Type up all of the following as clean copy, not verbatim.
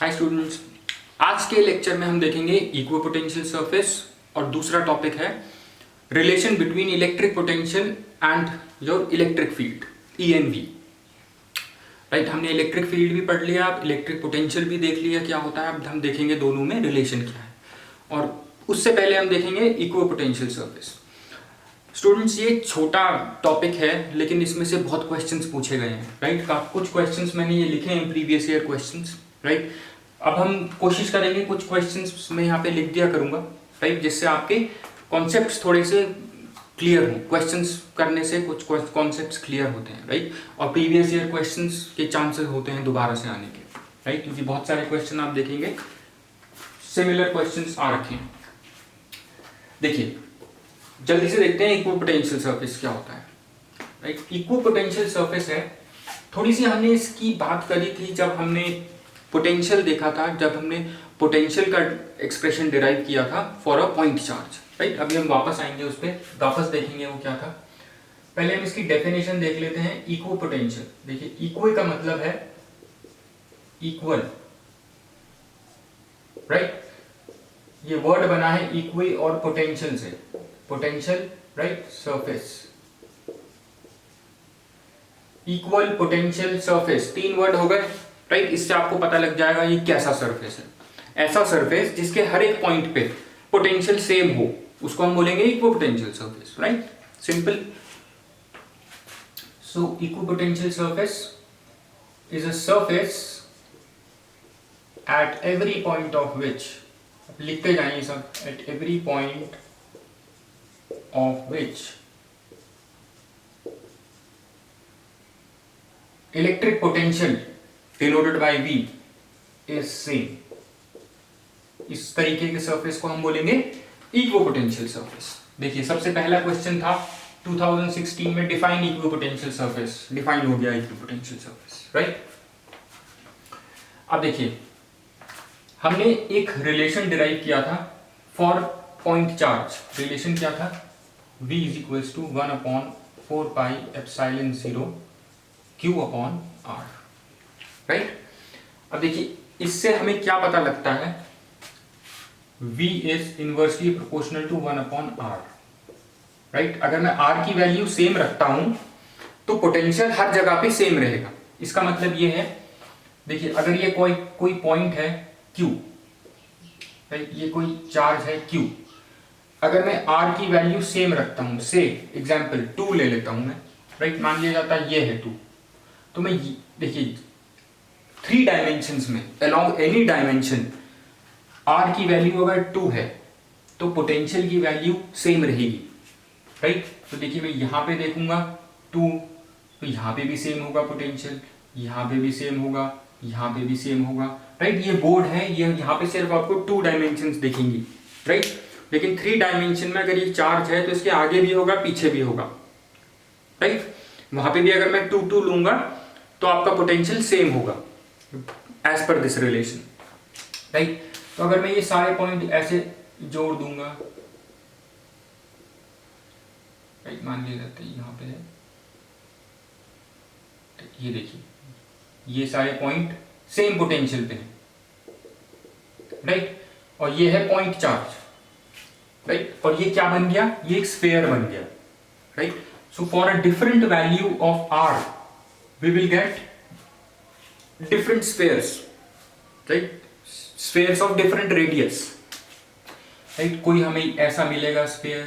Hi students, आज के lecture में हम देखेंगे इक्विपोटेंशियल सरफेस और दूसरा टॉपिक है relation between electric potential and your electric field ENV। Right, हमने इलेक्ट्रिक फील्ड भी पढ़ लिया, अब इलेक्ट्रिक पोटेंशियल भी देख लिया क्या होता है। अब हम देखेंगे दोनों में रिलेशन क्या है, और उससे पहले हम देखेंगे इक्विपोटेंशियल सरफेस। स्टूडेंट्स, ये छोटा टॉपिक है लेकिन इसमें से बहुत क्वेश्चंस पूछे गए हैं। राइट, कुछ क्वेश्चंस मैंने ये लिखे हैं प्रीवियस ईयर क्वेश्चंस। राइट, अब हम कोशिश करेंगे कुछ क्वेश्चंस मैं यहाँ पे लिख दिया करूँगा, राइट, जिससे आपके कॉन्सेप्ट्स थोड़े से क्लियर हों। क्वेश्चंस करने से कुछ कॉन्सेप्ट्स क्लियर होते हैं, राइट, और प्रीवियस ईयर क्वेश्चंस के चांसेस होते हैं दोबारा से आने के, राइट, क्योंकि बहुत सारे क्वेश्चन आप देखेंगे सिमिलर क्वेश्चंस आ रखे हैं। देखिए, जल्दी से देखते हैं इक्विपोटेंशियल सरफेस क्या होता है। राइट, इक्विपोटेंशियल सरफेस है, थोड़ी सी हमने इसकी बात करी थी जब हमने पोटेंशियल देखा था, जब हमने पोटेंशियल का एक्सप्रेशन डिराइव किया था for a point charge. Right, अभी हम वापस आएंगे उस पर, वापस देखेंगे वो क्या था। पहले हम इसकी डेफिनेशन देख लेते हैं इक्विपोटेंशियल। देखिए, इक्वि का मतलब है इक्वल, राइट, ये वर्ड बना है इक्वि और पोटेंशियल से, potential, right, surface, equal potential surface, तीन वर्ड हो गए। राइट, इससे आपको पता लग जाएगा ये कैसा सरफेस है। ऐसा सरफेस जिसके हर एक पॉइंट पे पोटेंशियल सेम हो, उसको हम बोलेंगे equipotential surface. Right, simple. So equipotential surface is a surface at every point of which, लिखते जाइए सब, at every point of which electric potential denoted by V is same। इस तरीके के सरफेस को हम बोलेंगे इक्विपोटेंशियल सरफेस। देखिए, सबसे पहला क्वेश्चन था 2016 में, डिफाइन इक्विपोटेंशियल सरफेस। डिफाइन हो गया इक्विपोटेंशियल सरफेस, राइट। अब देखिए, हमने एक रिलेशन डिराइव किया था फॉर पॉइंट चार्ज। रिलेशन क्या था? V is equals to 1/4 pi epsilon 0 Q upon R। Right, अब देखिए इससे हमें क्या पता लगता है, V is inversely proportional to 1/R। Right, अगर मैं R की वैल्यू सेम रखता हूं तो पोटेंशियल हर जगह पे सेम रहेगा। इसका मतलब ये है, देखिए, अगर ये कोई पॉइंट है Q, राइट, ये कोई चार्ज है Q, अगर मैं R की वैल्यू सेम रखता हूं, से एग्जाम्पल 2 ले लेता हूं मैं, राइट, मान लिया जाता है ये है 2, तो मैं देखिए 3 डायमेंशंस में अलोंग एनी डायमेंशन R की वैल्यू अगर 2 है तो पोटेंशियल की वैल्यू सेम रहेगी। राइट, तो देखिए मैं यहां पे देखूंगा 2, तो यहां पे भी सेम होगा पोटेंशियल, यहां पे भी सेम होगा, यहां पे भी सेम होगा। राइट, ये बोर्ड है, ये यहां पे सिर्फ आपको 2 डायमेंशंस दिखेंगी। राइट, लेकिन 3 डायमेंशन में अगर ये चार्ज है तो इसके आगे भी होगा, पीछे भी होगा। राइट, वहां पे भी अगर मैं 2 लूंगा तो आपका पोटेंशियल सेम होगा as per this relation. Right, तो अगर मैं ये सारे पॉइंट ऐसे जोड़ दूंगा, राइट, मान लिया जाता है यहां पे है, ये देखिए ये सारे पॉइंट सेम पोटेंशियल पे हैं। राइट, और ये है पॉइंट चार्ज। राइट, और ये क्या बन गया, ये एक स्फीयर बन गया। Right, so for a different value of R we will get different spheres. Right, spheres of different radius. Right, कोई हमें ऐसा मिलेगा स्फीयर,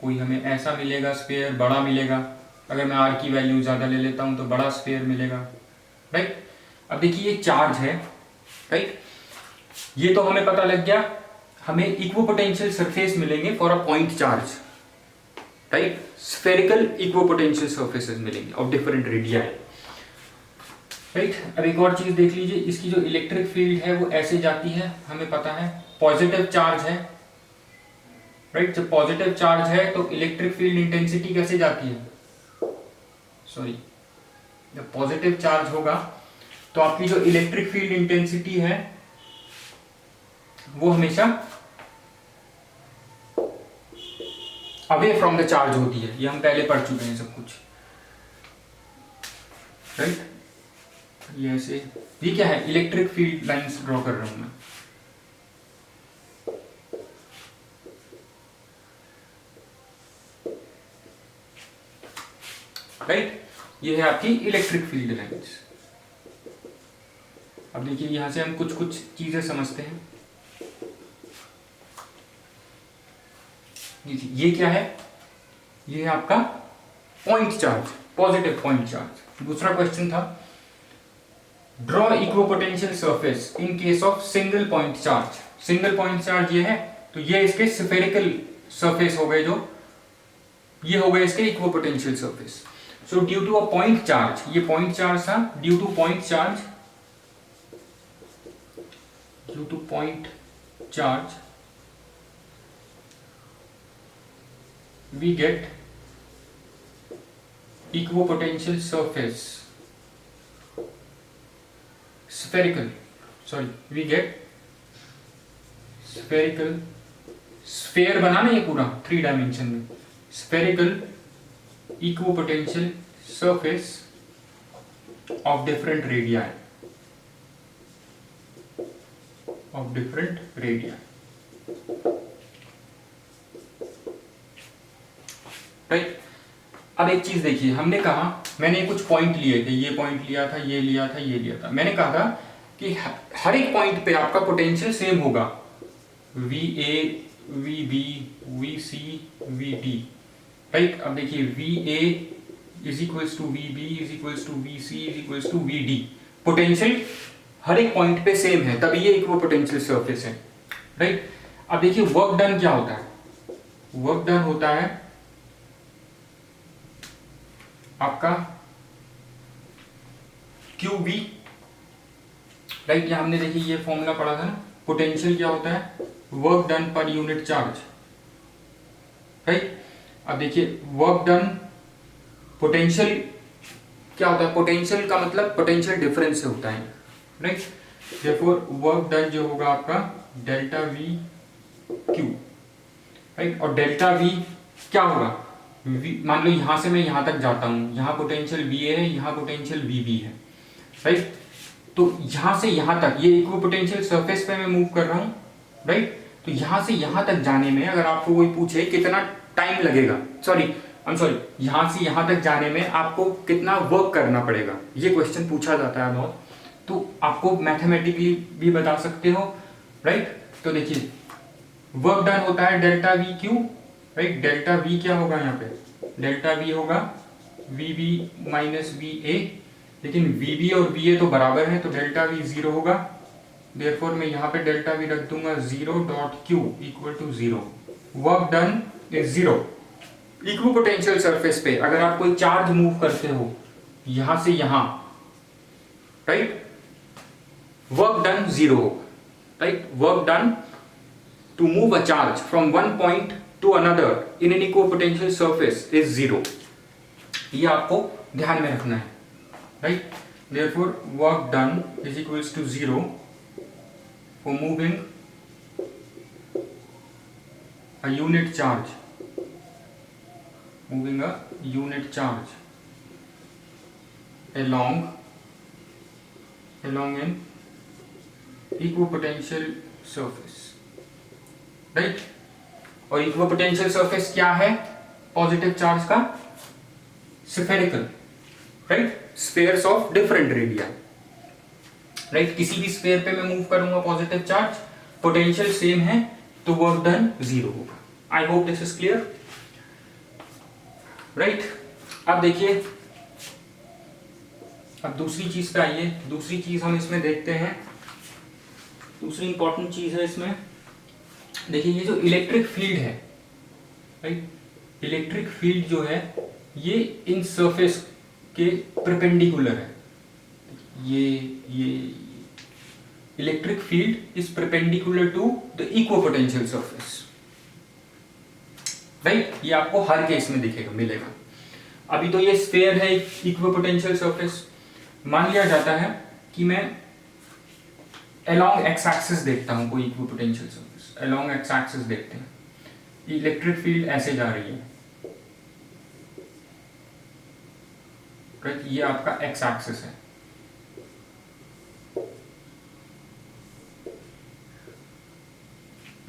कोई हमें ऐसा मिलेगा स्फीयर, बड़ा मिलेगा। अगर मैं R की वैल्यू ज्यादा ले लेता हूं तो बड़ा स्फीयर मिलेगा। राइट, अब देखिए ये चार्ज है। राइट, ये तो हमें पता लग गया, हमें इक्विपोटेंशियल सरफेस मिलेंगे for a point charge. Right, spherical equipotential surfaces मिलेंगे ऑफ डिफरेंट रेडियाई। राइट, अब एक और चीज देख लीजिए, इसकी जो इलेक्ट्रिक फील्ड है वो ऐसे जाती है, हमें पता है पॉजिटिव चार्ज है। राइट, जब पॉजिटिव चार्ज है तो इलेक्ट्रिक फील्ड इंटेंसिटी कैसे जाती है, सॉरी, जब पॉजिटिव चार्ज होगा तो आपकी जो इलेक्ट्रिक फील्ड इंटेंसिटी है वो हमेशा अवे फ्रॉम द चार्ज होती है। ये हम पहले पढ़ चुके हैं सब कुछ। राइट, ये ऐसे, ये क्या है, इलेक्ट्रिक फील्ड लाइंस ड्रॉ कर रहा हूं मैं। राइट, ये है आपकी इलेक्ट्रिक फील्ड लाइंस। अब देखिए यहां से हम कुछ कुछ चीजें समझते हैं। ये क्या है, ये है आपका point charge, positive point charge. दूसरा क्वेश्चन था draw equipotential surface in case of single point charge. Single point charge ये है, तो ये इसके स्फेरिकल सरफेस हो गए, जो ये हो गए इसके equipotential surface. So due to a point charge, ये पॉइंट चार्ज था, due to point charge, due to point charge we get equipotential surface spherical, we get spherical, sphere बना ना ये पूरा 3 डायमेंशन में, spherical equipotential surface of different radii, of different radii। Right, अब एक चीज देखिए, हमने कहा, मैंने कुछ पॉइंट लिए थे, ये पॉइंट लिया था, ये लिया था, ये लिया था। मैंने कहा था कि हर एक पॉइंट पे आपका पोटेंशियल सेम होगा, VA, VB, VC, VD। Right, अब देखिए VA is equals to VB is equals to VC is equals to VD। Potential हर एक पॉइंट पे सेम है, तभी ये इक्विपोटेंशियल सरफेस है। राइट, अब देखिए वर्क डन क्या होता है, वर्क डन होता है आपका QV। राइट, यहां हमने देखिए ये फॉर्मूला पढ़ा था ना, पोटेंशियल क्या होता है, work done per unit charge. Right, अब देखिए वर्क डन, पोटेंशियल क्या होता है, पोटेंशियल का मतलब पोटेंशियल डिफरेंस से होता है। राइट, देयरफॉर वर्क डन जो होगा आपका डेल्टा V Q। राइट, और डेल्टा V क्या होगा, मान लो यहां से मैं यहां तक जाता हूं, यहां पोटेंशियल VA है, यहां पोटेंशियल VB है। राइट, तो यहां से यहां तक, ये इक्विपोटेंशियल सरफेस पे मैं मूव कर रहा हूं। राइट, तो यहां से यहां तक जाने में अगर आपको कोई पूछे कितना टाइम लगेगा, यहां से यहां तक जाने में आपको कितना वर्क करना पड़ेगा, ये क्वेश्चन पूछा जाता है बहुत, तो आपको मैथमेटिकली भी बता सकते हो। राइट, तो देखिए वर्क डन होता है delta VQ। Right, delta V क्या होगा, यहाँ पे डेल्टा V होगा VB माइनस VA, लेकिन VB और VA तो बराबर है, तो डेल्टा V 0 होगा। देयरफॉर मैं यहाँ पे डेल्टा V रख दूंगा 0.Q equal to 0। Work done is 0। Equipotential surface पे अगर आप कोई चार्ज मूव करते हो यहां से यहां, राइट, वर्क डन 0 होगा। Right, work done to move a charge from one point to another in an equipotential surface is 0। ये आपको ध्यान में रखना है। Right, therefore work done is equals to 0 for moving a unit charge, moving a unit charge along an equipotential surface। Right, और equipotential surface क्या है positive charge का, spherical. Right, spheres of different radii. Right, किसी भी sphere पे मैं move करूंगा positive charge, potential same है, तो वर्क डन 0 होगा। I hope this is clear. Right, अब देखिए, अब दूसरी चीज पे आइए। दूसरी चीज हम इसमें देखते हैं, दूसरी इंपॉर्टेंट चीज है इसमें, देखिए ये जो इलेक्ट्रिक फील्ड है, राइट, इलेक्ट्रिक फील्ड जो है ये इन सरफेस के परपेंडिकुलर है। ये electric field is perpendicular to the equipotential surface. Right, ये आपको हर केस में दिखेगा, मिलेगा। अभी तो ये स्फीयर है इक्विपोटेंशियल सरफेस। मान लिया जाता है कि मैं अलोंग एक्स एक्सिस देखता हूं कोई equipotential surface, along x axis देखते हैं, इलेक्ट्रिक फील्ड ऐसे जा रही है। राइट, ये आपका एक्स एक्सिस है।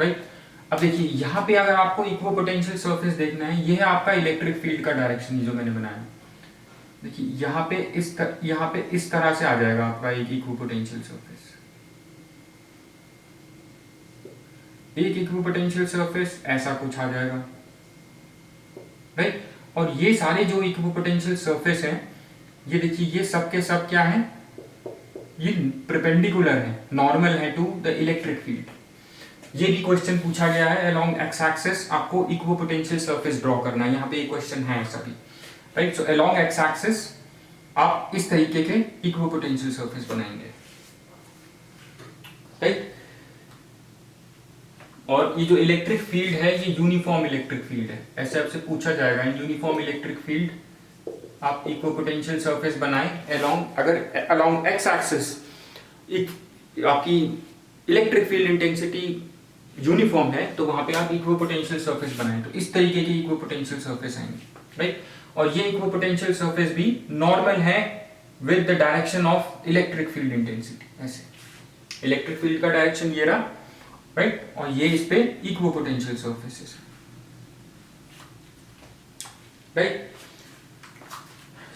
राइट। अब देखिए यहाँ पे अगर आपको इक्विपोटेंशियल सरफेस देखना है, ये है आपका इलेक्ट्रिक फील्ड का डायरेक्शन जो मैंने बनाया। देखिए यहाँ पे इस तरह से आ जाएगा आपका एक इक्विपोटेंशियल सरफेस, एक इक्विपोटेंशियल सरफेस ऐसा कुछ आ जाएगा, राइट। और ये सारे जो इक्विपोटेंशियल सरफेस हैं, ये देखिए ये सब के सब क्या है, ये परपेंडिकुलर है, नॉर्मल है टू द इलेक्ट्रिक फील्ड। ये भी क्वेश्चन पूछा गया है, अलोंग एक्स एक्सिस आपको इक्विपोटेंशियल सरफेस ड्रॉ करना है, यहाँ पे एक क्वेश्चन है ऐसा भी, right. So along x axis आप इस तरीके के इक्विपोटेंशियल सरफेस बनाएंगे, राइट। और ये जो इलेक्ट्रिक फील्ड है ये यूनिफॉर्म इलेक्ट्रिक फील्ड है, ऐसे आपसे पूछा जाएगा यूनिफॉर्म इलेक्ट्रिक फील्ड आप इक्विपोटेंशियल सरफेस बनाएं अलोंग, अगर अलोंग एक्स एक्सिस आपकी इलेक्ट्रिक फील्ड इंटेंसिटी यूनिफॉर्म है तो वहां पे आप इक्विपोटेंशियल सरफेस बनाएं, तो इस तरीके के इक्विपोटेंशियल सरफेस आएंगे, राइट। और ये इक्विपोटेंशियल सरफेस भी नॉर्मल है with the direction of electric field intensity, ऐसे इलेक्ट्रिक फील्ड का डायरेक्शन ये रहा, राइट। और ये इस पे इक्विपोटेंशियल सरफेसेस, राइट।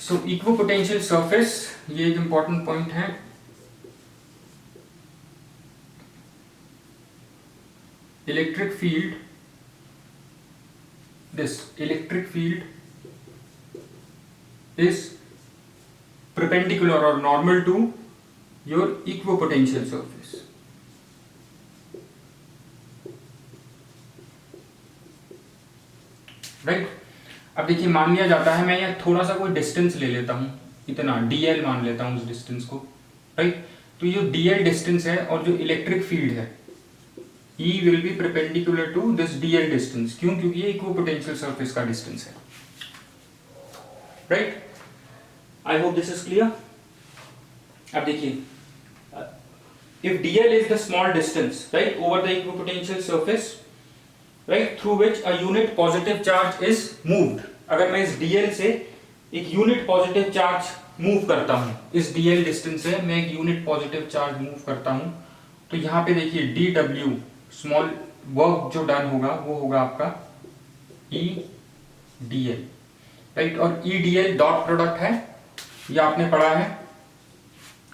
सो इक्विपोटेंशियल सरफेस ये एक इंपॉर्टेंट पॉइंट है। Electric field, this electric field is perpendicular or normal to your equipotential surface, right। अब देखिए मान लिया जाता है, मैं यहाँ थोड़ा सा कोई डिस्टेंस ले लेता हूँ, इतना dl मान लेता हूँ उस डिस्टेंस को, राइट। तो ये dl डिस्टेंस है और जो इलेक्ट्रिक फील्ड है E will be perpendicular to this dl distance, क्यों, क्योंकि ये इक्विपोटेंशियल सरफेस का डिस्टेंस है, right. I hope this is clear। अब देखिए, if dl is the small distance, right, over the equipotential surface, right, through which a unit positive charge is moved, अगर मैं इस dl से एक यूनिट पॉजिटिव चार्ज मूव करता हूं, इस dl डिस्टेंस से मैं एक यूनिट पॉजिटिव चार्ज मूव करता हूं, तो यहां पे देखिए dw स्मॉल वर्क जो डन होगा वो होगा आपका e dl, राइट। और e dl डॉट प्रोडक्ट है, ये आपने पढ़ा है,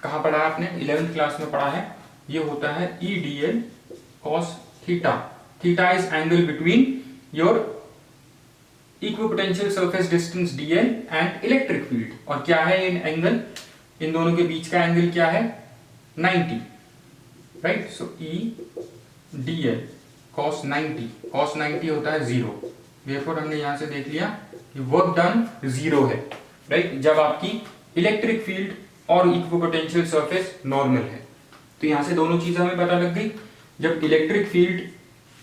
कहाँ पढ़ा है आपने, 11th क्लास में पढ़ा है, ये होता है E dl cos theta, theta is angle between your equipotential surface distance dl and electric field. और क्या है इन एंगल, इन दोनों के बीच का एंगल क्या है, 90, राइट। सो E dl cos 90, cos 90 होता है 0, therefore हमने यहां से देख लिया कि वर्क डन 0 है, राइट, जब आपकी इलेक्ट्रिक फील्ड और इक्विपोटेंशियल सरफेस नॉर्मल है। तो यहां से दोनों चीजें हमें पता लग गई, जब इलेक्ट्रिक फील्ड,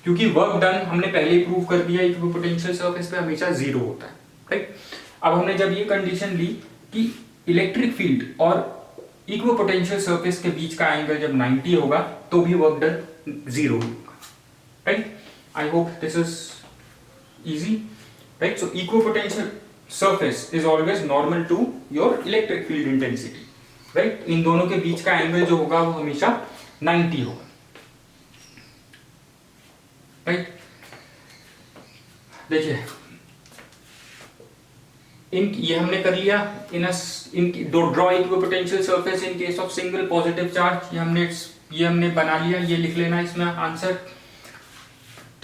क्योंकि वर्क डन हमने पहले ही प्रूव कर दिया इक्विपोटेंशियल सरफेस पे हमेशा 0 होता है, राइट। अब हमने जब ये कंडीशन ली कि इलेक्ट्रिक फील्ड और इक्विपोटेंशियल सरफेस के बीच का एंगल जब 90 होगा तो भी वर्क डन 0 होगा, right. I hope this is easy, right. So equipotential surface is always normal to your electric field intensity, right। इन दोनों के बीच का एंगल जो होगा वो हमेशा 90 होगा, राइट। देखिए ये हमने कर लिया, in draw equipotential surface in case of single positive charge, ये हमने बना लिया, ये लिख लेना इसमें आंसर।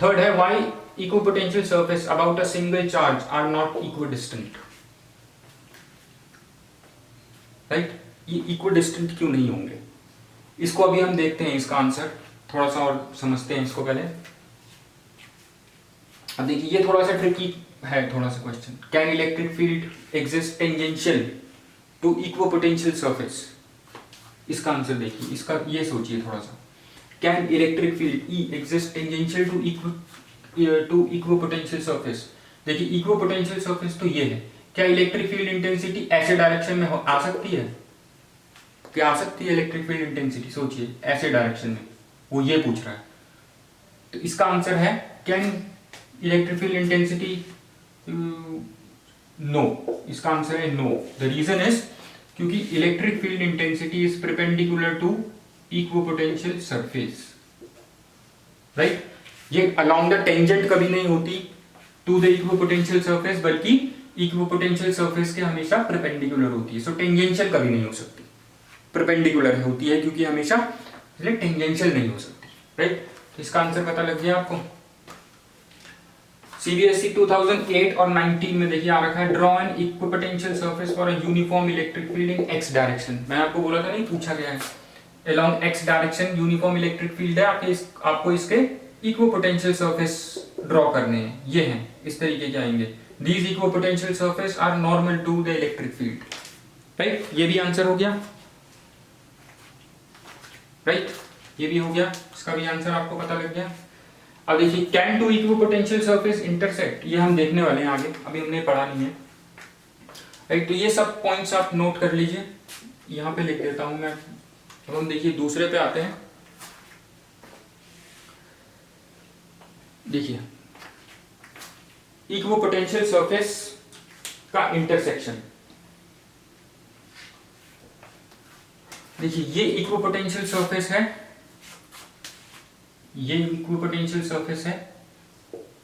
थर्ड है why equipotential surface about a single charge are not equidistant, right। ये equidistant क्यों नहीं होंगे, इसको अभी हम देखते हैं, इसका आंसर थोड़ा सा और समझते हैं इसको पहले। अब देखिए ये थोड़ा सा ट्रिकी है, थोड़ा सा question, can electric field exist tangential to equipotential surface, इसका आंसर देखिए, इसका ये सोचिए थोड़ा सा, can electric field E exist tangential to equipotential surface. देखिए इक्विपोटेंशियल सरफेस तो ये है, क्या इलेक्ट्रिक फील्ड इंटेंसिटी ऐसे डायरेक्शन में आ सकती है, क्या आ सकती है इलेक्ट्रिक फील्ड इंटेंसिटी, सोचिए ऐसे डायरेक्शन में, वो ये पूछ रहा है। तो इसका आंसर है can electric field intensity, no, इसका आंसर है नो। द रीजन इज क्योंकि electric field intensity is perpendicular to equipotential surface, right. ये अलोंग द टेंजेंट कभी नहीं होती टू द इक्विपोटेंशियल सरफेस, बल्कि इक्विपोटेंशियल सरफेस के हमेशा परपेंडिकुलर होती है। सो टेंजेंशियल कभी नहीं हो सकती, परपेंडिकुलर होती है क्योंकि हमेशा, इसलिए टेंजेंशियल नहीं हो सकती, राइट। इसका आंसर पता लग गया आपको। सीबीएसई 2008 और 19 में देखिए आ रखा है, draw an equipotential surface for a uniform electric field in x direction. मैं आपको बोला था नहीं, पूछा गया है along x direction uniform electric field है, आपको इसके इक्विपोटेंशियल सरफेस ड्रॉ करने हैं। ये हैं, इस तरीके के आएंगे। These equipotential surface are normal to the electric field, right. ये भी आंसर हो गया, राइट। ये भी हो गया, इसका भी आंसर आपको पता लग गया। अब देखिए, can two equipotential surface intersect, ये हम देखने वाले हैं आगे, अभी हमने पढ़ा नहीं है, राइट। तो ये सब पॉइंट्स आप नोट कर लीजिए, यहां पे लिख देता हूं मैं। अब हम देखिए दूसरे पे आते हैं। देखिए इक्विपोटेंशियल सरफेस का इंटरसेक्शन, देखिए ये इक्विपोटेंशियल सरफेस है, ये इक्विपोटेंशियल सरफेस है,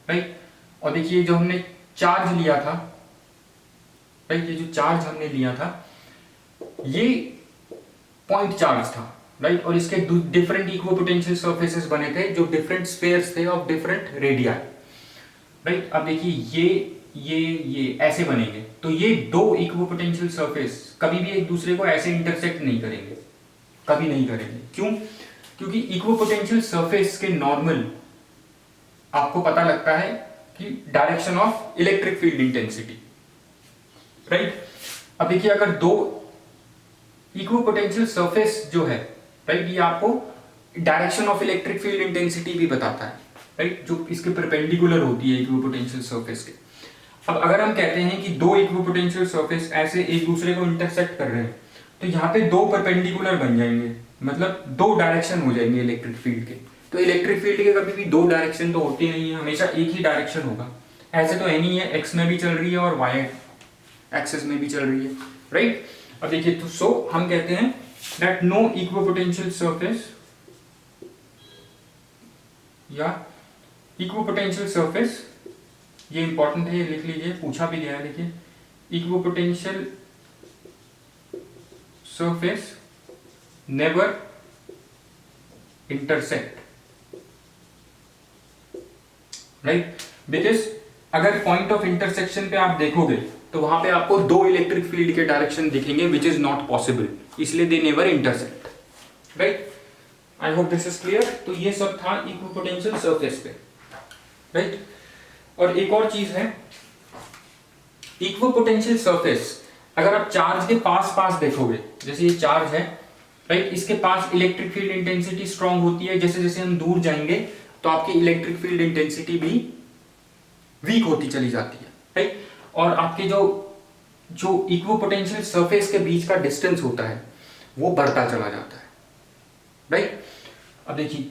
राइट। और देखिए जो हमने चार्ज लिया था, राइट, ये जो चार्ज हमने लिया था ये पॉइंट चार्ज था, राइट। और इसके डिफरेंट इक्विपोटेंशियल सरफेसेस बने थे जो डिफरेंट स्फीयर्स थे ऑफ डिफरेंट रेडिया, राइट। अब देखिए ये ऐसे बनेंगे, तो ये दो इक्विपोटेंशियल सरफेस कभी भी एक दूसरे को ऐसे इंटरसेक्ट नहीं करेंगे, कभी नहीं करेंगे। क्यों? क्योंकि इक्विपोटेंशियल सरफेस के नॉर्मल आपको पता लगता है कि direction of electric field intensity, right. अब देखिए अगर दो इक्विपोटेंशियल सरफेस जो है, राइट, ये आपको direction of electric field intensity भी बताता है, राइट, जो इसके परपेंडिकुलर होती है इक्विपोटेंशियल सरफेस के। अब अगर हम कहते हैं कि दो इक्विपोटेंशियल सरफेस ऐसे एक दूसरे को इंटरसेक्ट कर रहे हैं, तो यहाँ पे दो परपेंडिकुलर बन जाएंगे, मतलब दो डायरेक्शन हो जाएंगे इलेक्ट्रिक फील्ड के। तो इलेक्ट्रिक फील्ड के कभी भी दो डायरेक्शन तो होती नहीं है, हमेशा एक ही डायरेक्शन होगा। ऐसे तो नहीं है, एक्स में भी चल रही है और वाई एक्सिस में भी चल रही है, राइट। अब देखिए, तो सो हम कहते हैं दैट नो इक्विपोटेंशियल सरफेस या इक्विपोटेंशियल सरफेस, ये इंपॉर्टेंट है, ये लिख लीजिए, पूछा भी गया है। देखिए equipotential surface never intersect, right. Because अगर पॉइंट ऑफ इंटरसेक्शन पे आप देखोगे तो वहां पे आपको दो इलेक्ट्रिक फील्ड के डायरेक्शन दिखेंगे, विच इज नॉट पॉसिबल, इसलिए they never intersect, right. I hope this is clear. तो ये सब था इक्विपोटेंशियल सरफेस पे, राइट। और एक और चीज है, इक्विपोटेंशियल सरफेस अगर आप चार्ज के पास पास देखोगे, जैसे ये चार्ज है, राइट, इसके पास इलेक्ट्रिक फील्ड इंटेंसिटी स्ट्रांग होती है, जैसे जैसे हम दूर जाएंगे तो आपकी इलेक्ट्रिक फील्ड इंटेंसिटी भी वीक होती चली जाती है, राइट। और आपके जो इक्विपोटेंशियल सरफेस के बीच का डिस्टेंस होता है वो बढ़ता चला जाता है, राइट। अब देखिए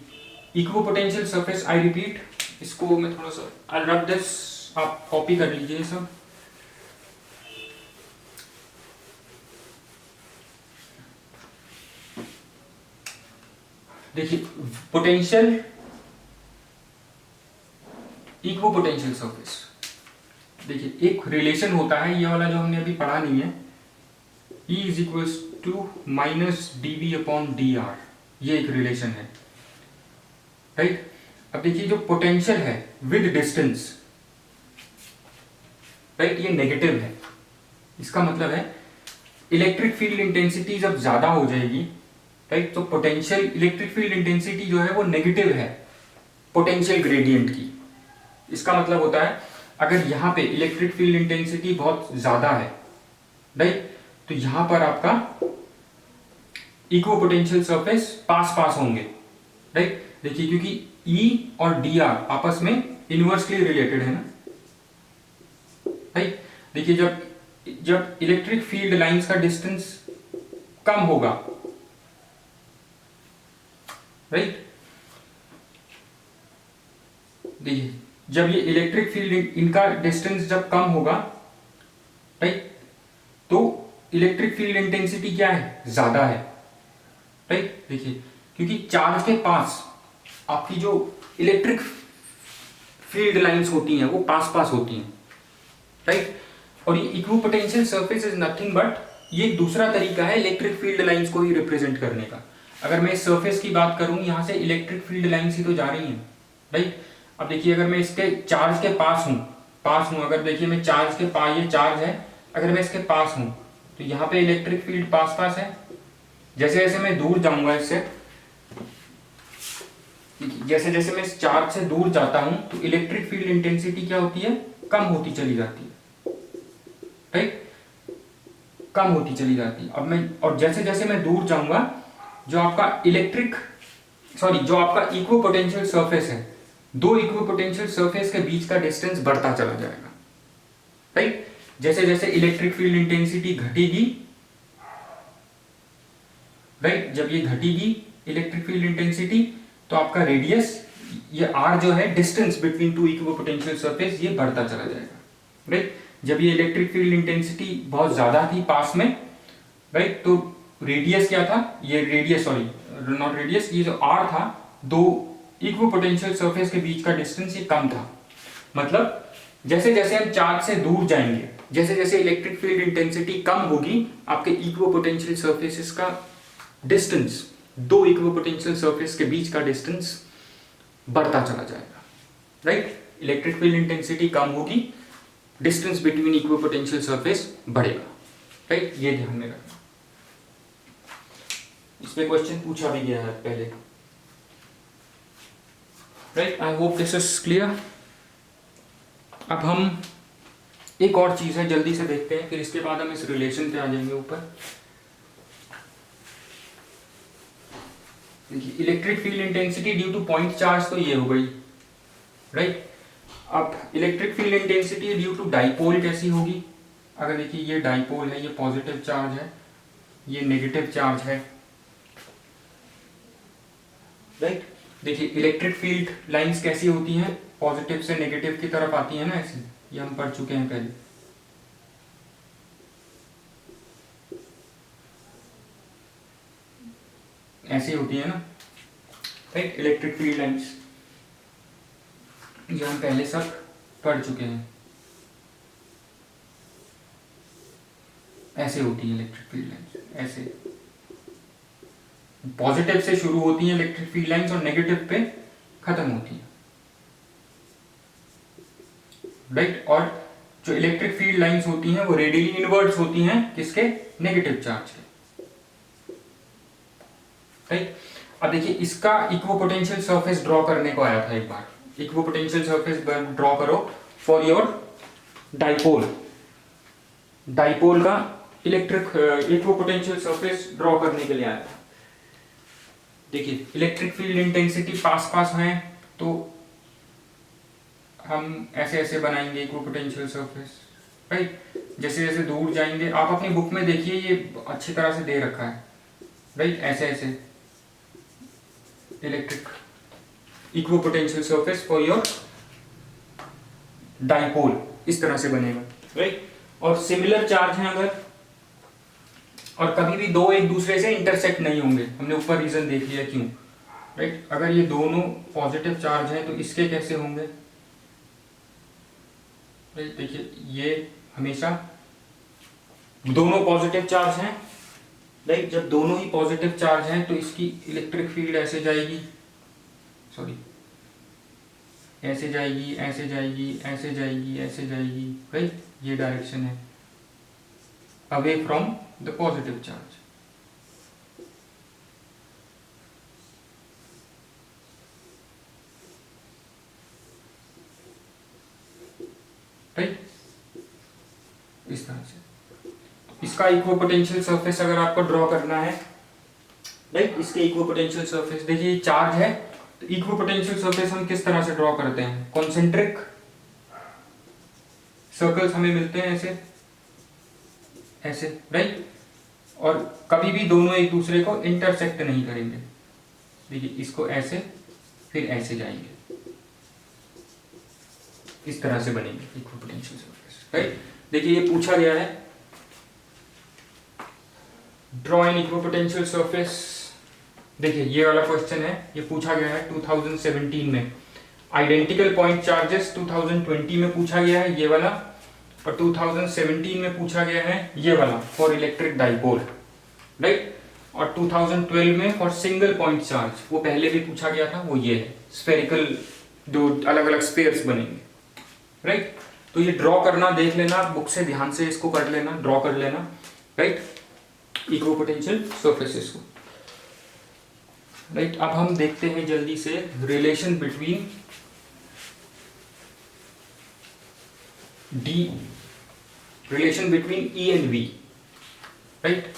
इक्विपोटेंशियल सरफेस, आई रिपीट, इसको मैं थोड़ा सा आई रब दिस, आप कॉपी कर लीजिए सब। देखिए पोटेंशियल इक्विपोटेंशियल सरफेस, देखिए एक रिलेशन होता है, ये वाला जो हमने अभी पढ़ा नहीं है, E is equals to minus dV upon dr, ये एक रिलेशन है, राइट। अब देखिए जो पोटेंशियल है विद डिस्टेंस, राइट, ये नेगेटिव है। इसका मतलब है इलेक्ट्रिक फील्ड इंटेंसिटी जब ज्यादा हो जाएगी, राइट, तो पोटेंशियल इलेक्ट्रिक फील्ड इंटेंसिटी जो है वो नेगेटिव है पोटेंशियल ग्रेडियंट की। इसका मतलब होता है अगर यहां पे इलेक्ट्रिक फील्ड इंटेंसिटी बहुत ज्यादा है, राइट, तो यहां पर आपका इक्विपोटेंशियल सरफेस पास पास होंगे, राइट। देखिए क्योंकि E और dr आपस में इनवर्सली रिलेटेड है ना, राइट। देखिए जब इलेक्ट्रिक फील्ड लाइंस का डिस्टेंस कम होगा, राइट, देखिए जब ये इलेक्ट्रिक फील्ड इनका डिस्टेंस जब कम होगा, राइट, तो इलेक्ट्रिक फील्ड इंटेंसिटी क्या है, ज्यादा है, राइट। देखिए क्योंकि चार्ज के पास आपकी जो इलेक्ट्रिक फील्ड लाइंस होती हैं वो पास पास होती हैं, राइट। और ये equipotential surface is nothing but ये दूसरा तरीका है इलेक्ट्रिक फील्ड लाइंस को ही रिप्रेजेंट करने का। अगर मैं इस सरफेस की बात करूं, यहाँ से इलेक्ट्रिक फील्ड लाइंस ही तो जा रही हैं, राइट। अब देखिए अगर मैं इसके चार्ज के पास हूं, अगर देखिए मैं चार्ज के पास, ये चार्ज है, अगर मैं इसके पास हूं तो यहाँ पे इलेक्ट्रिक फील्ड पास पास है। जैसे जैसे मैं दूर जाऊंगा इससे, जैसे जैसे मैं इस चार्ज से दूर जाता हूं तो इलेक्ट्रिक फील्ड इंटेंसिटी क्या होती है, कम होती चली जाती है, राइट, कम होती चली जाती है। अब मैं, और जैसे जैसे मैं दूर जाऊंगा, जो आपका जो आपका इक्विपोटेंशियल सरफेस है, दो इक्विपोटेंशियल सरफेस के बीच का डिस्टेंस बढ़ता चला जाएगा, राइट। जैसे जैसे इलेक्ट्रिक फील्ड इंटेंसिटी घटेगी, राइट, जब ये घटेगी इलेक्ट्रिक फील्ड इंटेंसिटी तो आपका रेडियस, ये आर जो है, distance between two equipotential surface, ये बढ़ता चला जाएगा, राइट। जब ये इलेक्ट्रिक फील्ड इंटेंसिटी बहुत ज्यादा थी पास में, राइट, तो रेडियस क्या था, ये रेडियस, सॉरी नॉट रेडियस, ये जो आर था, दो इक्विपोटेंशियल सरफेस के बीच का डिस्टेंस ये कम था। मतलब जैसे जैसे हम चार्ज से दूर जाएंगे, जैसे जैसे इलेक्ट्रिक फील्ड इंटेंसिटी कम होगी, आपके इक्विपोटेंशियल सरफेसेस का डिस्टेंस, दो इक्विपोटेंशियल सरफेस के बीच का डिस्टेंस बढ़ता चला जाएगा, राइट। इलेक्ट्रिक फील्ड इंटेंसिटी कम होगी, डिस्टेंस बिटवीन इक्विपोटेंशियल सरफेस बढ़ेगा, राइट। ये ध्यान में रखना। इसमें क्वेश्चन पूछा भी गया है पहले, right. I hope this is clear. अब हम एक और चीज है जल्दी से देखते हैं, फिर इसके बाद हम इस रिलेशन पे आ जाएंगे ऊपर। देखिए electric field intensity due to point charge तो ये हो गई, राइट। अब electric field intensity due to dipole कैसी होगी। अगर देखिए ये डाइपोल है, ये पॉजिटिव चार्ज है, ये नेगेटिव चार्ज है, राइट। देखिए इलेक्ट्रिक फील्ड लाइंस कैसी होती हैं, पॉजिटिव से नेगेटिव की तरफ आती है ना, ऐसे, ये हम पढ़ चुके हैं पहले। ऐसी होती है ना, राइट, इलेक्ट्रिक फील्ड लाइंस, ये हम पहले सब पढ़ चुके हैं। ऐसे होती है इलेक्ट्रिक फील्ड लाइंस, ऐसे पॉजिटिव से शुरू होती है इलेक्ट्रिक फील्ड लाइंस और नेगेटिव पे खत्म होती है, राइट। और जो इलेक्ट्रिक फील्ड लाइंस होती हैं वो रेडियली इनवर्ट्स होती हैं, किसके, नेगेटिव चार्ज के, राइट। अब देखिए इसका इक्विपोटेंशियल सरफेस ड्रॉ करने को आया था एक बार, इक्विपोटेंशियल सरफेस ड्रॉ करो फॉर योर डाइपोल, डाइपोल का इलेक्ट्रिक इक्विपोटेंशियल सरफेस ड्रॉ करने के लिए आया था। देखिए इलेक्ट्रिक फील्ड इंटेंसिटी पास पास है तो हम ऐसे ऐसे बनाएंगे इक्विपोटेंशियल सरफेस, राइट। जैसे जैसे दूर जाएंगे, आप अपनी बुक में देखिए ये अच्छी तरह से दे रखा है, राइट, ऐसे ऐसे electric equipotential surface for your dipole, इस तरह से बनेगा, राइट। और सिमिलर चार्ज है अगर, और कभी भी दो एक दूसरे से इंटरसेक्ट नहीं होंगे, हमने ऊपर रीजन देख लिया क्यों, राइट। अगर ये दोनों पॉजिटिव चार्ज हैं तो इसके कैसे होंगे, राइट। देखिए ये हमेशा दोनों पॉजिटिव चार्ज हैं, राइट। जब दोनों ही पॉजिटिव चार्ज हैं तो इसकी इलेक्ट्रिक फील्ड ऐसे जाएगी, सॉरी ऐसे जाएगी, ऐसे जाएगी, ऐसे जाएगी, ऐसे जाएगी, राइट। ये डायरेक्शन है away from the positive charge, right, इस तरह से। इसका इक्विपोटेंशियल सरफेस अगर आपको ड्रॉ करना है, राइट, इसके इक्विपोटेंशियल सरफेस, देखिए चार्ज है तो इक्विपोटेंशियल सरफेस हम किस तरह से ड्रॉ करते हैं, कॉन्सेंट्रिक सर्कल्स हमें मिलते हैं ऐसे ऐसे, राइट। और कभी भी दोनों एक दूसरे को इंटरसेक्ट नहीं करेंगे, देखिए इसको ऐसे फिर ऐसे जाएंगे, इस तरह से बनेंगे इक्विपोटेंशियल सरफेस, राइट। देखिए ये पूछा गया है, ड्रॉ एन इक्विपोटेंशियल सरफेस, देखिए ये वाला क्वेश्चन है, ये पूछा गया है 2017 में। आइडेंटिकल पॉइंट चार्जेस 2020 में पूछा गया है ये वाला, और 2017 में पूछा गया है ये वाला फॉर इलेक्ट्रिक डाइपोल, राइट। और 2012 में फॉर सिंगल पॉइंट चार्ज, वो पहले भी पूछा गया था, वो ये है स्फेरिकल जो अलग अलग स्पेयर्स बनेंगे, राइट। तो ये ड्रॉ करना देख लेना, बुक से ध्यान से इसको कर लेना, ड्रॉ कर लेना, राइट, इक्विपोटेंशियल सरफेसेस को, राइट। अब हम देखते हैं जल्दी से relation between relation between E and V, right.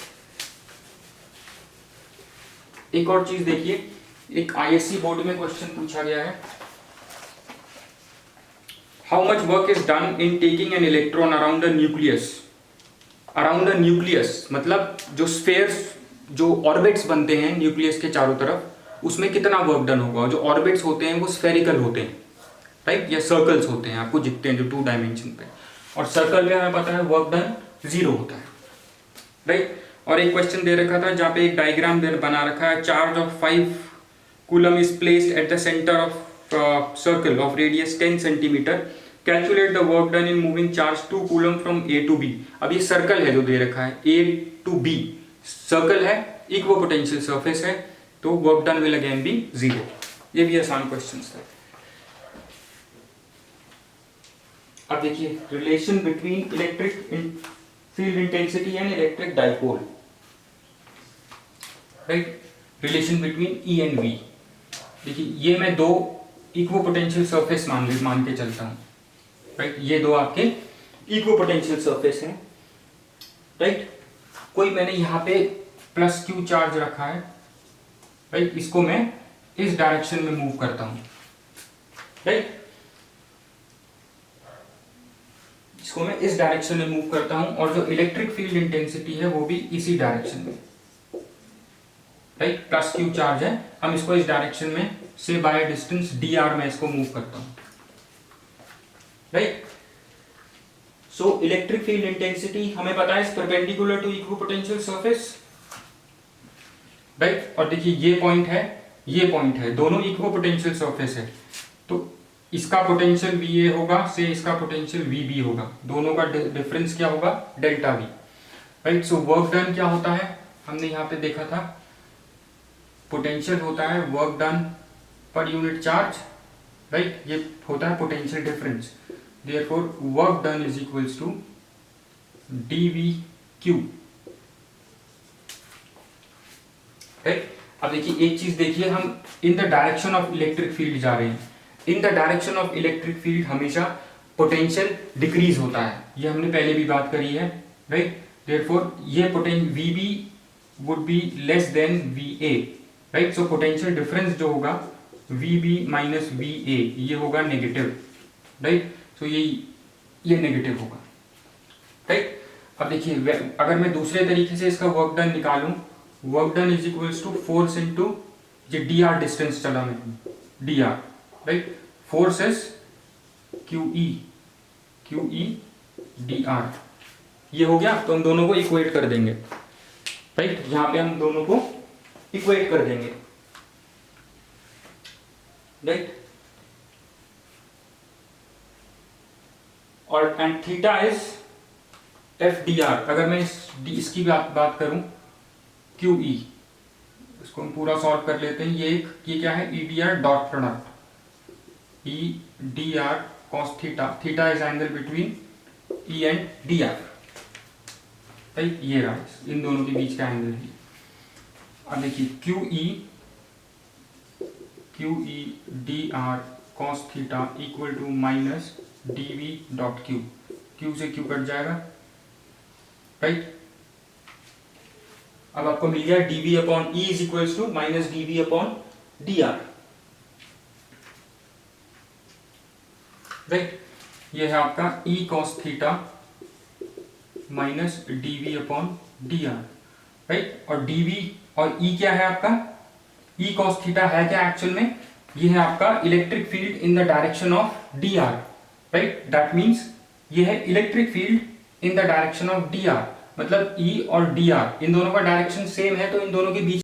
एक और चीज देखिए, एक आईएससी बोर्ड में क्वेश्चन पूछा गया है, how much work is done in taking an electron around the nucleus. Around the nucleus मतलब जो स्फेयर्स, जो ऑर्बिट्स बनते हैं न्यूक्लियस के चारों तरफ, उसमें कितना वर्क डन होगा। जो ऑर्बिट्स होते हैं वो स्फेरिकल होते हैं, राइट, या सर्कल्स होते हैं, आपको दिखते हैं जो 2 डायमेंशन पे, और सर्कल में हमें पता है वर्क डन 0 होता है, राइट। और एक क्वेश्चन दे रखा था जहाँ पे एक डायग्राम बना रखा है, charge of 5 coulomb is placed at the centre of circle of radius 10 centimetre, calculate the work done in moving charge 2 coulomb from A to B. अब ये सर्कल है जो दे रखा है, ए टू बी सर्कल है, इक्विपोटेंशियल सरफेस है, तो work done will again be 0। ये भी आसान क्वेश्चन था। अब देखिए relation between electric field intensity and electric dipole, right, relation between E and V. देखिए ये मैं 2 इक्विपोटेंशियल सरफेस मान के चलता हूं, राइट। ये 2 आपके इक्विपोटेंशियल सरफेस हैं, राइट। कोई मैंने यहां पे प्लस क्यू चार्ज रखा है, राइट, इसको मैं इस डायरेक्शन में मूव करता हूं, राइट, इसको मैं इस डायरेक्शन में मूव करता हूं, और जो इलेक्ट्रिक फील्ड इंटेंसिटी है वो भी इसी डायरेक्शन में, राइट, प्लस क्यू चार्ज है, हम इसको इस डायरेक्शन में से बाय डिस्टेंस dr में इसको मूव करता हूं, right. So electric field intensity हमें पता है perpendicular to equipotential surface, right. और देखिए ये पॉइंट है, ये पॉइंट है, दोनों इक्विपोटेंशियल सरफेस है, तो इसका पोटेंशियल VA होगा से इसका पोटेंशियल VB होगा, दोनों का डिफरेंस क्या होगा, delta V, right. So work done क्या होता है, हमने यहाँ पे देखा था, पोटेंशियल होता है work done per unit charge, right, ये होता है potential difference, therefore work done is equals to dVq, right. अब देखिए एक चीज देखिए, हम in the direction of electric field जा रहे हैं, in the direction of electric field हमेशा पोटेंशियल डिक्रीज होता है, ये हमने पहले भी बात करी है, राइट। देयरफॉर ये potential VB would be less than VA, right. So potential difference जो होगा VB माइनस VA ये होगा नेगेटिव, राइट। सो ये नेगेटिव होगा, राइट। अब देखिए अगर मैं दूसरे तरीके से इसका वर्क डन निकालूं, work done is equals to force into ये dr डिस्टेंस चला मैं, dr, right, force is QE dr, ये हो गया। तो हम दोनों को इक्वेट कर देंगे, राइट, यहां पे हम दोनों को इक्वेट कर देंगे, राइट। और एंड थीटा इज FDR, अगर मैं इसकी बात करूं QE, इसको हम पूरा सॉल्व कर लेते हैं, ये क्या है, EDR dot product, EDR cos theta, theta is angle between E and DR, right, ये रहा इन दोनों के बीच का एंगल है। अब देखिए QE dr cos theta equal to minus dV dot Q, Q से Q कट जाएगा, राइट। अब आपको मिल गया dV upon E is equal to minus dV upon dr, right. ये है आपका E cos theta minus dV upon dr, right. और dV और E क्या है आपका, E cos थीटा है क्या एक्चुअल में, ये है आपका electric field in the direction of dr, right. That means ये है electric field in the direction of dr, मतलब E और dr इन दोनों का डायरेक्शन सेम है, तो इन दोनों के बीच